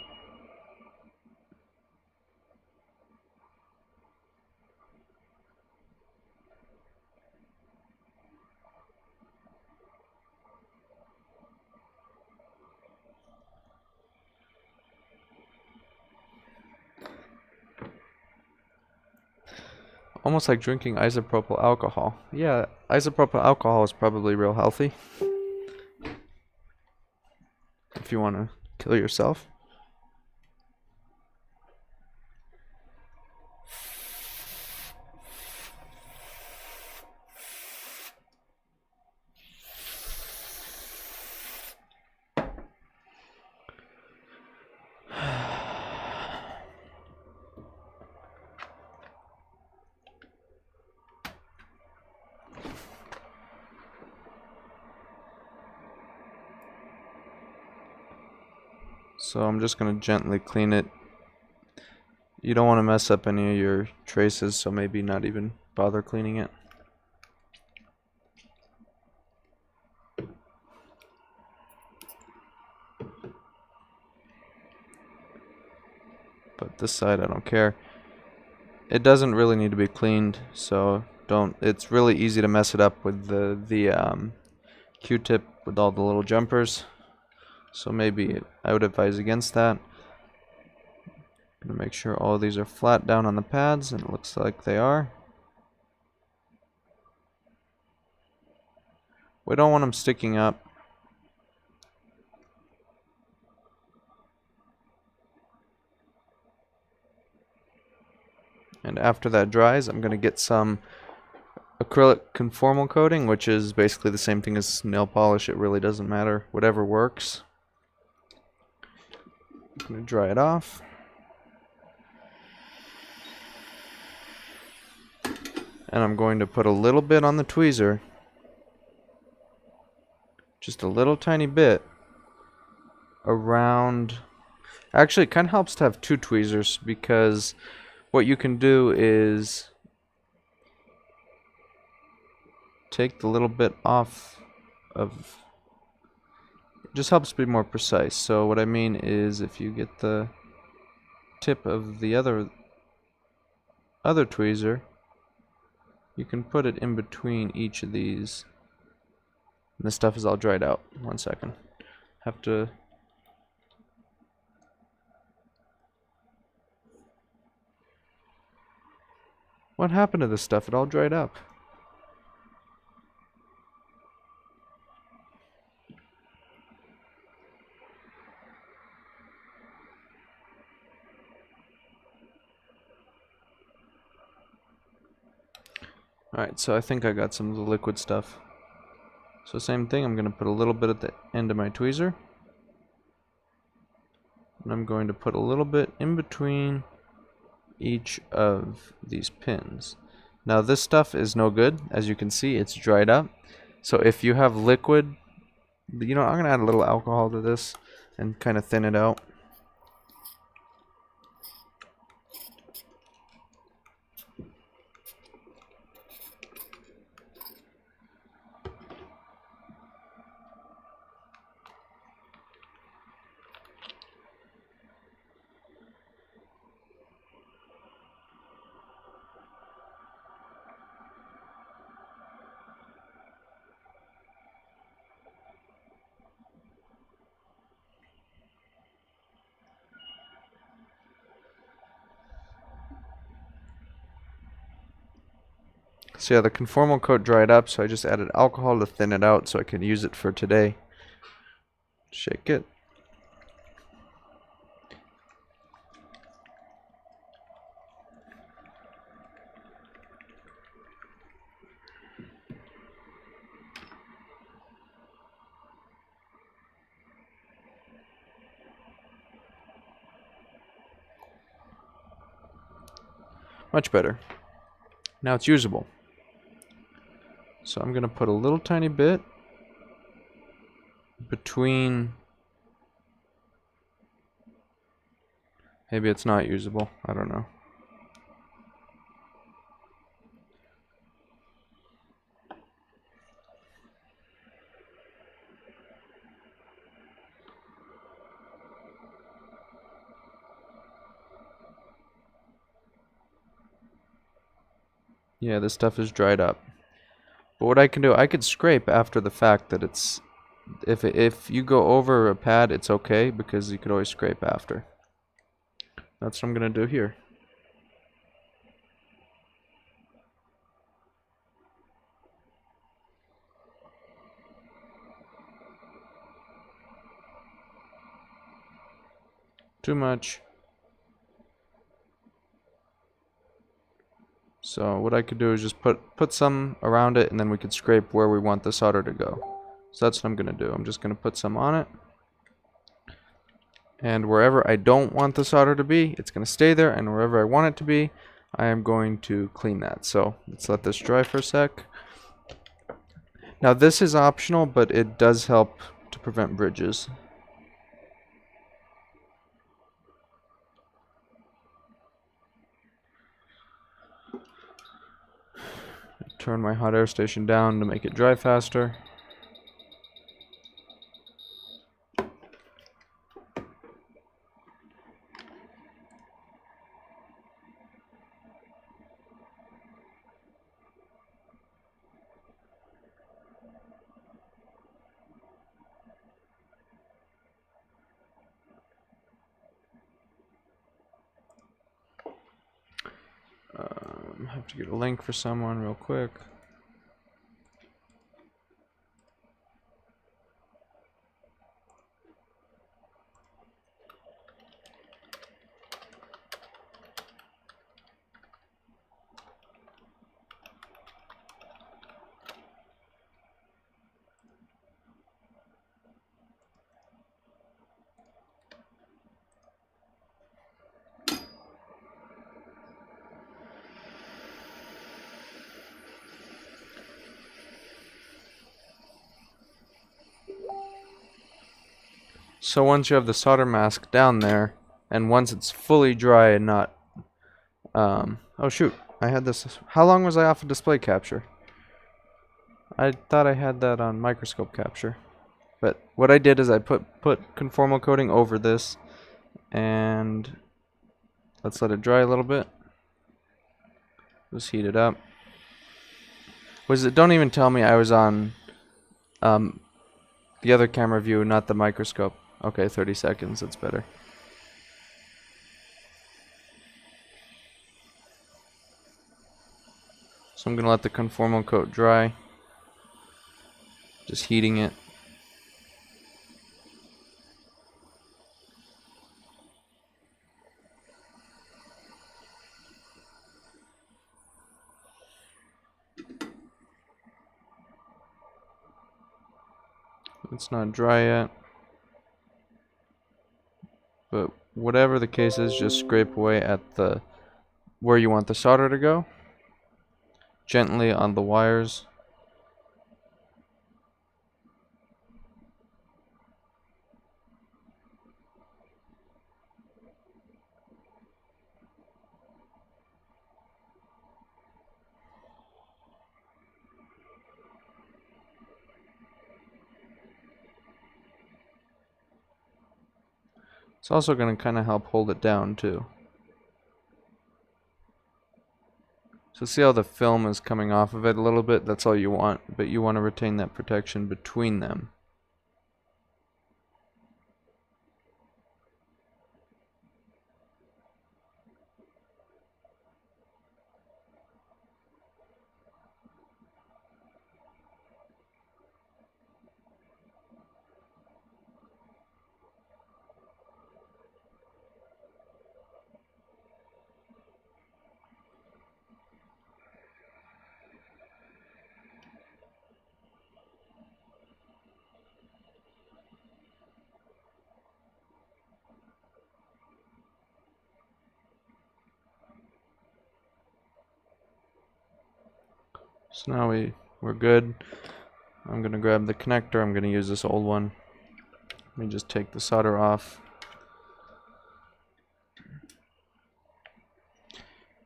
Almost like drinking isopropyl alcohol. Yeah, isopropyl alcohol is probably real healthy. If you want to kill yourself. So I'm just going to gently clean it. You don't want to mess up any of your traces, so maybe not even bother cleaning it. but this side I don't care. It doesn't really need to be cleaned, so don't. It's really easy to mess it up with the Q-tip with all the little jumpers. So maybe I would advise against that. I'm gonna make sure all of these are flat down on the pads, and it looks like they are. We don't want them sticking up. And after that dries, I'm gonna get some acrylic conformal coating, which is basically the same thing as nail polish. It really doesn't matter, whatever works. I'm gonna dry it off. And I'm going to put a little bit on the tweezer, just a little tiny bit around. Actually, it kind of helps to have two tweezers, because what you can do is take the little bit off of. It just helps be more precise. So what I mean is, if you get the tip of the other tweezer, you can put it in between each of these. And this stuff is all dried out. 1 second. Have to. What happened to this stuff? It all dried up. Alright, so I think I got some of the liquid stuff. So same thing, I'm going to put a little bit at the end of my tweezer. And I'm going to put a little bit in between each of these pins. Now this stuff is no good. As you can see, it's dried up. So if you have liquid, I'm going to add a little alcohol to this and kind of thin it out. So yeah, the conformal coat dried up, so I just added alcohol to thin it out so I can use it for today. Shake it. Much better. Now it's usable. So I'm going to put a little tiny bit between. Maybe it's not usable. I don't know. Yeah, this stuff is dried up. But what I can do, I could scrape after the fact that it's. If you go over a pad, it's okay, because you could always scrape after. That's what I'm going to do here. Too much. So what I could do is just put some around it, and then we could scrape where we want the solder to go. So that's what I'm going to do. I'm just going to put some on it. And wherever I don't want the solder to be, it's going to stay there. And wherever I want it to be, I am going to clean that. So let's let this dry for a sec. Now this is optional, but it does help to prevent bridges. Turn my hot air station down to make it dry faster. have to get a link for someone real quick. So once you have the solder mask down there, and once it's fully dry and not, oh shoot, I had this, how long was I off of display capture? I thought I had that on microscope capture. But what I did is I put conformal coating over this, and let's let it dry a little bit. Just heat it up. Don't even tell me I was on the other camera view, not the microscope. Okay, 30 seconds, that's better. So I'm going to let the conformal coat dry. Just heating it. It's not dry yet. But whatever the case is, just scrape away at the where you want the solder to go. Gently on the wires. It's also going to kind of help hold it down too. So see how the film is coming off of it a little bit? That's all you want, but you want to retain that protection between them. So now we're good. I'm going to grab the connector. I'm going to use this old one. Let me just take the solder off.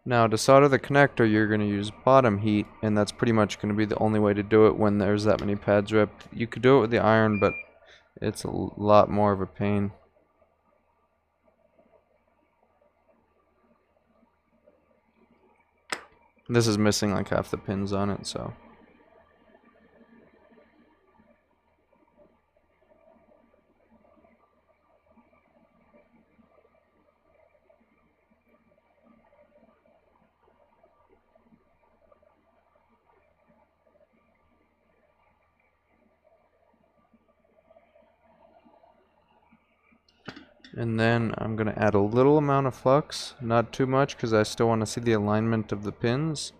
Now to solder the connector, you're going to use bottom heat, and that's pretty much going to be the only way to do it when there's that many pads ripped. You could do it with the iron, but it's a lot more of a pain. This is missing like half the pins on it, so. And then I'm going to add a little amount of flux, not too much because I still want to see the alignment of the pins.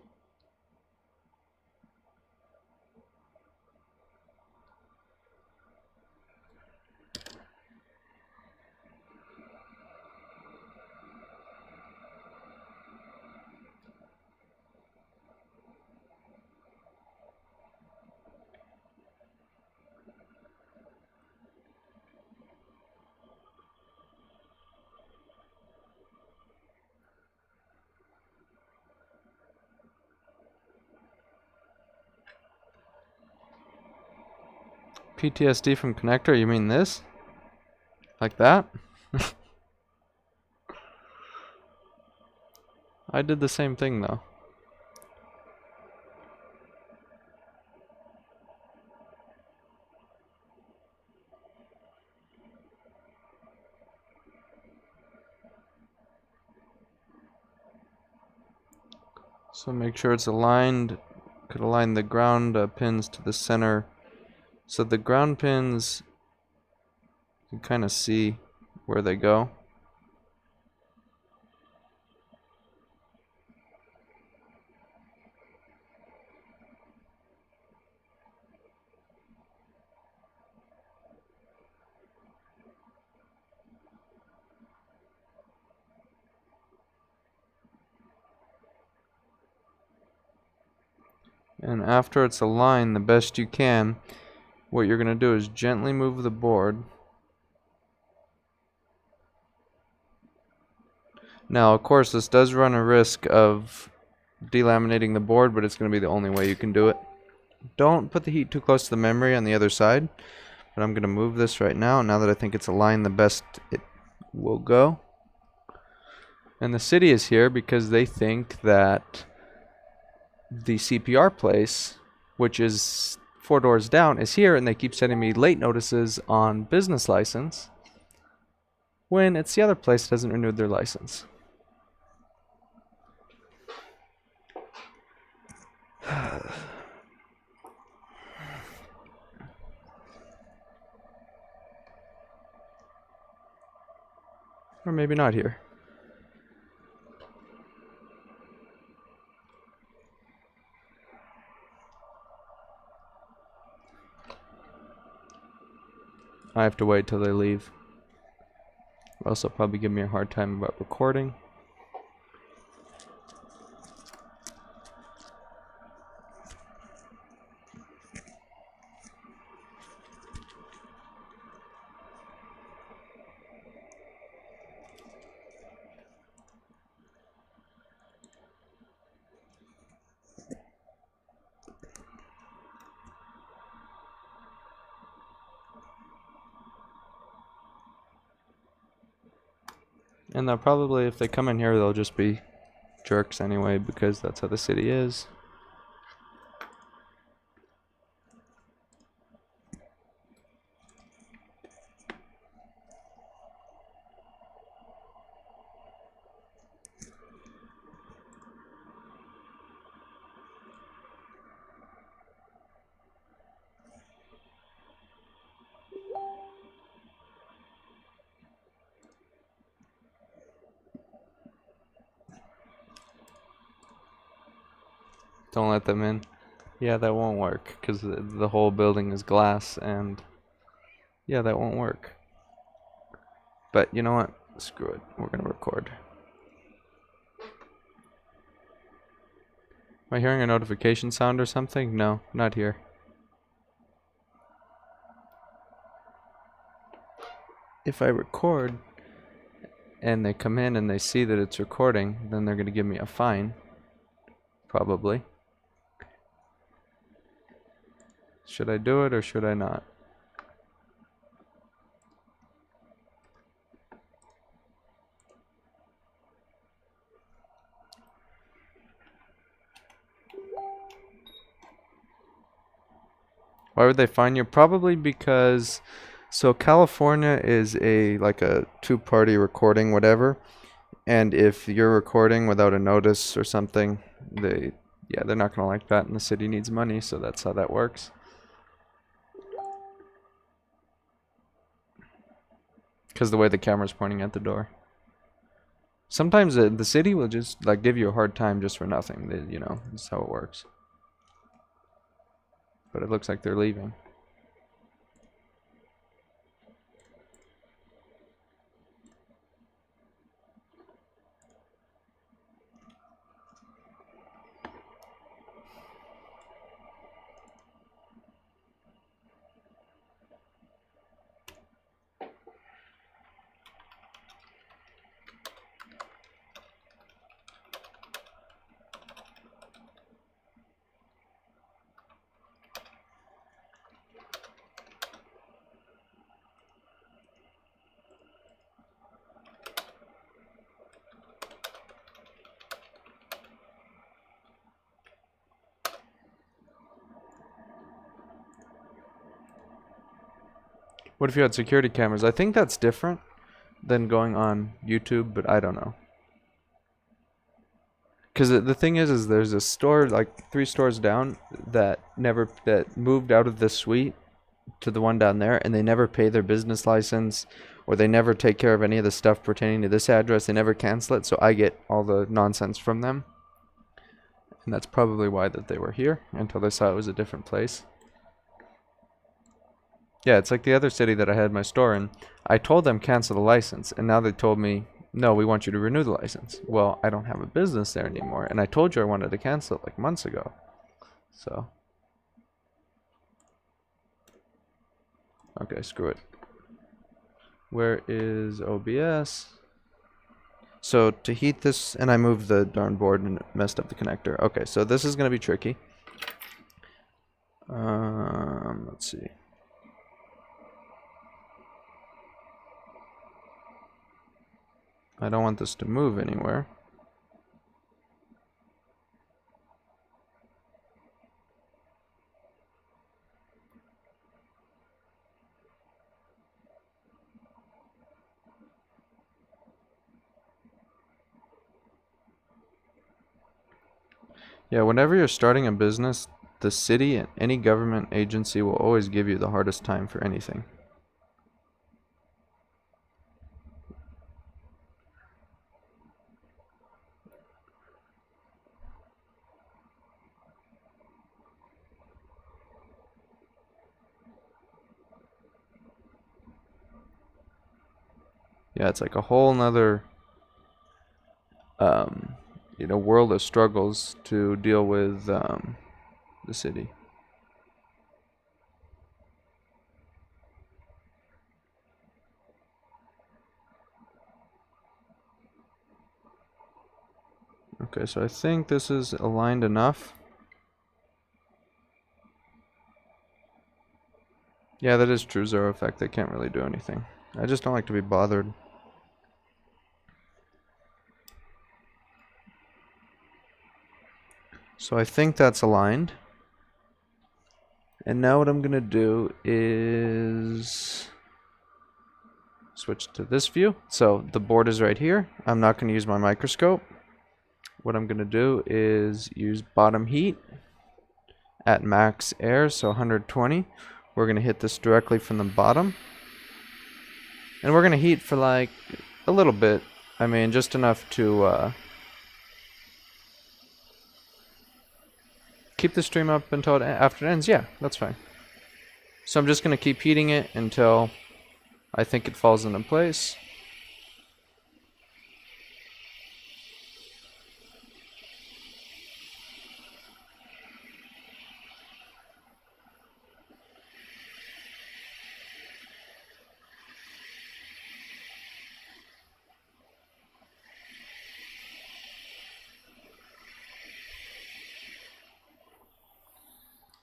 PTSD from connector, you mean this? Like that? I did the same thing though. So make sure it's aligned. Could align the ground pins to the center. So the ground pins, you can kind of see where they go. And after it's aligned the best you can, what you're going to do is gently move the board. Now, of course, this does run a risk of delaminating the board, but it's going to be the only way you can do it. Don't put the heat too close to the memory on the other side, but I'm going to move this right now that I think it's aligned the best it will go. And the city is here because they think that the CPR place, which is 4 doors down, is here, and they keep sending me late notices on business license when it's the other place that hasn't renewed their license. Or maybe not here. I have to wait till they leave. Or else they'll probably give me a hard time about recording. And they'll probably, if they come in here, they'll just be jerks anyway, because that's how the city is. Don't let them in. Yeah, that won't work, because the whole building is glass, and yeah, that won't work. But you know what? Screw it. We're going to record. Am I hearing a notification sound or something? No, not here. If I record and they come in and they see that it's recording, then they're going to give me a fine. Probably. Should I do it or should I not? Why would they fine you? Probably because, so California is like a two-party recording, whatever. And if you're recording without a notice or something, they're not gonna like that, and the city needs money, so that's how that works. Because the way the camera's pointing at the door. Sometimes the city will just like give you a hard time just for nothing. That's how it works. But it looks like they're leaving. What if you had security cameras? I think that's different than going on YouTube, but I don't know. Because the thing is there's a store like 3 stores down that moved out of this suite to the one down there, and they never pay their business license, or they never take care of any of the stuff pertaining to this address. They never cancel it, so I get all the nonsense from them. And that's probably why that they were here until they saw it was a different place. Yeah, it's like the other city that I had my store in. I told them cancel the license, and now they told me, no, we want you to renew the license. Well, I don't have a business there anymore, and I told you I wanted to cancel it like months ago. So. Okay, screw it. Where is OBS? So to heat this, and I moved the darn board and it messed up the connector. Okay, so this is going to be tricky. Let's see. I don't want this to move anywhere. Yeah, whenever you're starting a business, the city and any government agency will always give you the hardest time for anything. Yeah, it's like a whole nother world of struggles to deal with the city. Okay, so I think this is aligned enough. Yeah, that is true, zero effect. They can't really do anything. I just don't like to be bothered. So I think that's aligned. And now what I'm going to do is switch to this view. So the board is right here. I'm not going to use my microscope. What I'm going to do is use bottom heat at max air, so 120. We're going to hit this directly from the bottom. And we're going to heat for like a little bit. I mean, just enough to keep the stream up until after it ends. Yeah, that's fine. So I'm just going to keep heating it until I think it falls into place.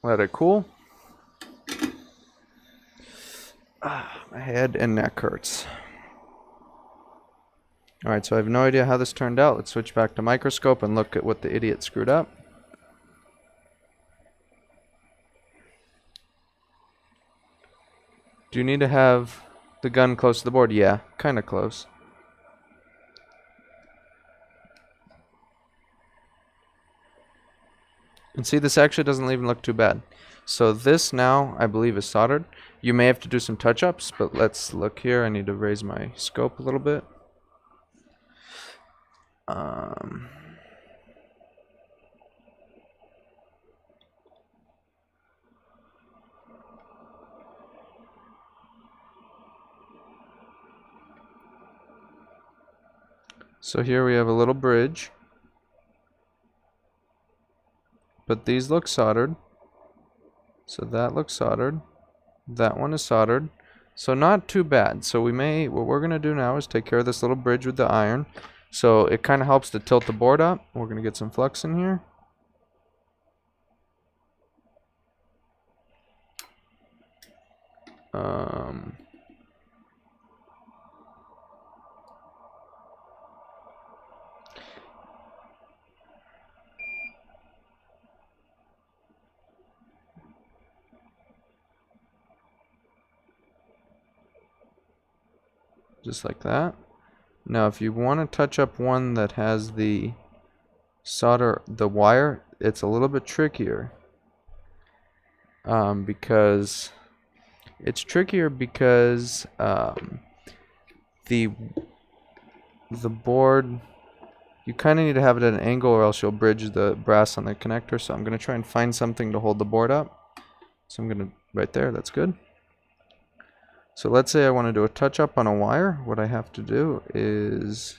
Let it cool. My head and neck hurts. Alright, so I have no idea how this turned out. Let's switch back to microscope and look at what the idiot screwed up. Do you need to have the gun close to the board? Yeah, kind of close. And see, this actually doesn't even look too bad. So this now, I believe, is soldered. You may have to do some touch-ups, but let's look here. I need to raise my scope a little bit. So here we have a little bridge. But these look soldered. So that looks soldered. That one is soldered. So not too bad. So what we're going to do now is take care of this little bridge with the iron. So it kind of helps to tilt the board up. We're going to get some flux in here. Just like that. Now if you want to touch up one that has the solder the wire, it's a little bit trickier. Because the board, you kind of need to have it at an angle or else you'll bridge the brass on the connector. So I'm going to try and find something to hold the board up. So I'm going to, right there, that's good. So let's say I want to do a touch up on a wire. What I have to do is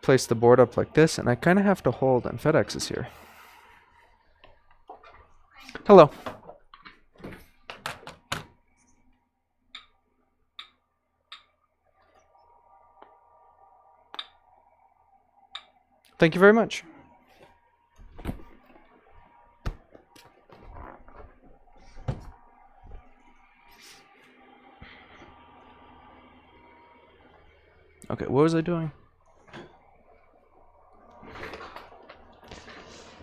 place the board up like this, and I kind of have to hold, and FedEx is here. Hello. Thank you very much. Okay, what was I doing?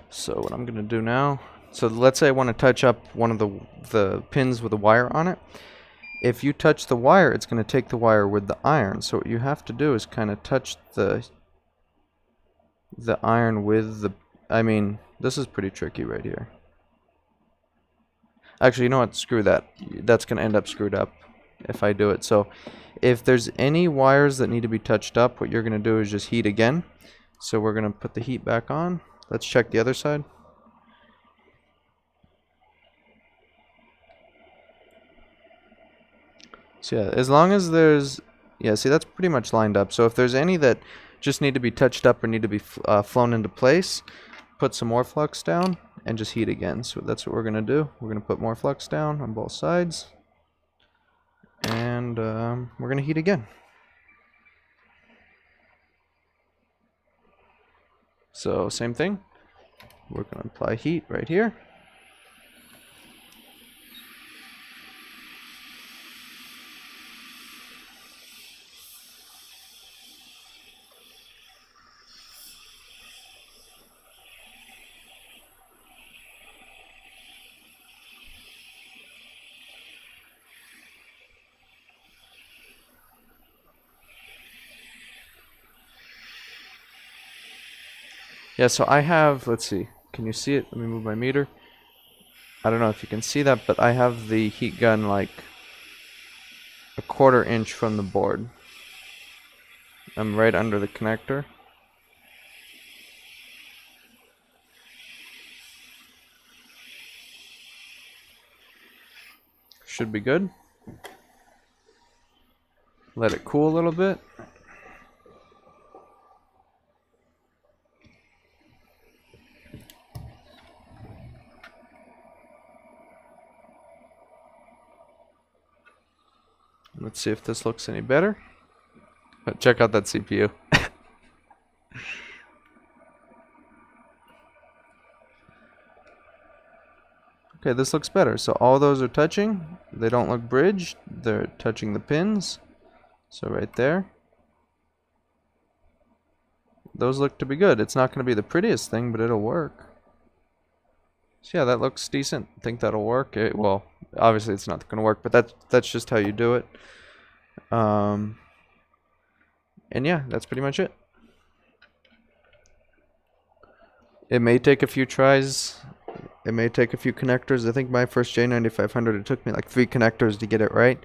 So what I'm gonna do now, so let's say I want to touch up one of the pins with a wire on it. If you touch the wire, it's gonna take the wire with the iron. So what you have to do is kind of touch the iron with the, I mean, this is pretty tricky right here. Actually, you know what? Screw that. That's gonna end up screwed up if I do it. So if there's any wires that need to be touched up, what you're gonna do is just heat again. So we're gonna put the heat back on. Let's check the other side. So yeah, as long as there's, yeah, see, that's pretty much lined up. So if there's any that just need to be touched up or need to be flown into place, put some more flux down and just heat again. So that's what we're gonna do. We're gonna put more flux down on both sides, and we're gonna heat again. So same thing, we're going to apply heat right here. Yeah, so I have, let's see, can you see it? Let me move my meter. I don't know if you can see that, but I have the heat gun like a 1/4 inch from the board. I'm right under the connector. Should be good. Let it cool a little bit. Let's see if this looks any better. Check out that CPU. Okay, this looks better. So all those are touching. They don't look bridged. They're touching the pins. So right there. Those look to be good. It's not going to be the prettiest thing, but it'll work. So yeah, that looks decent. I think that'll work. Well, obviously it's not going to work, but that's just how you do it. And yeah, that's pretty much it. It may take a few tries. It may take a few connectors. I think my first J9500, it took me like 3 connectors to get it right,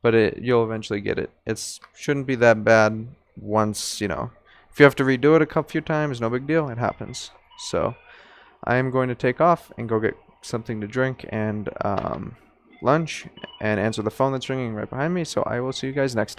but you'll eventually get it. It shouldn't be that bad once, you know. If you have to redo it a few times, no big deal. It happens. So I am going to take off and go get something to drink and lunch and answer the phone that's ringing right behind me. So I will see you guys next time.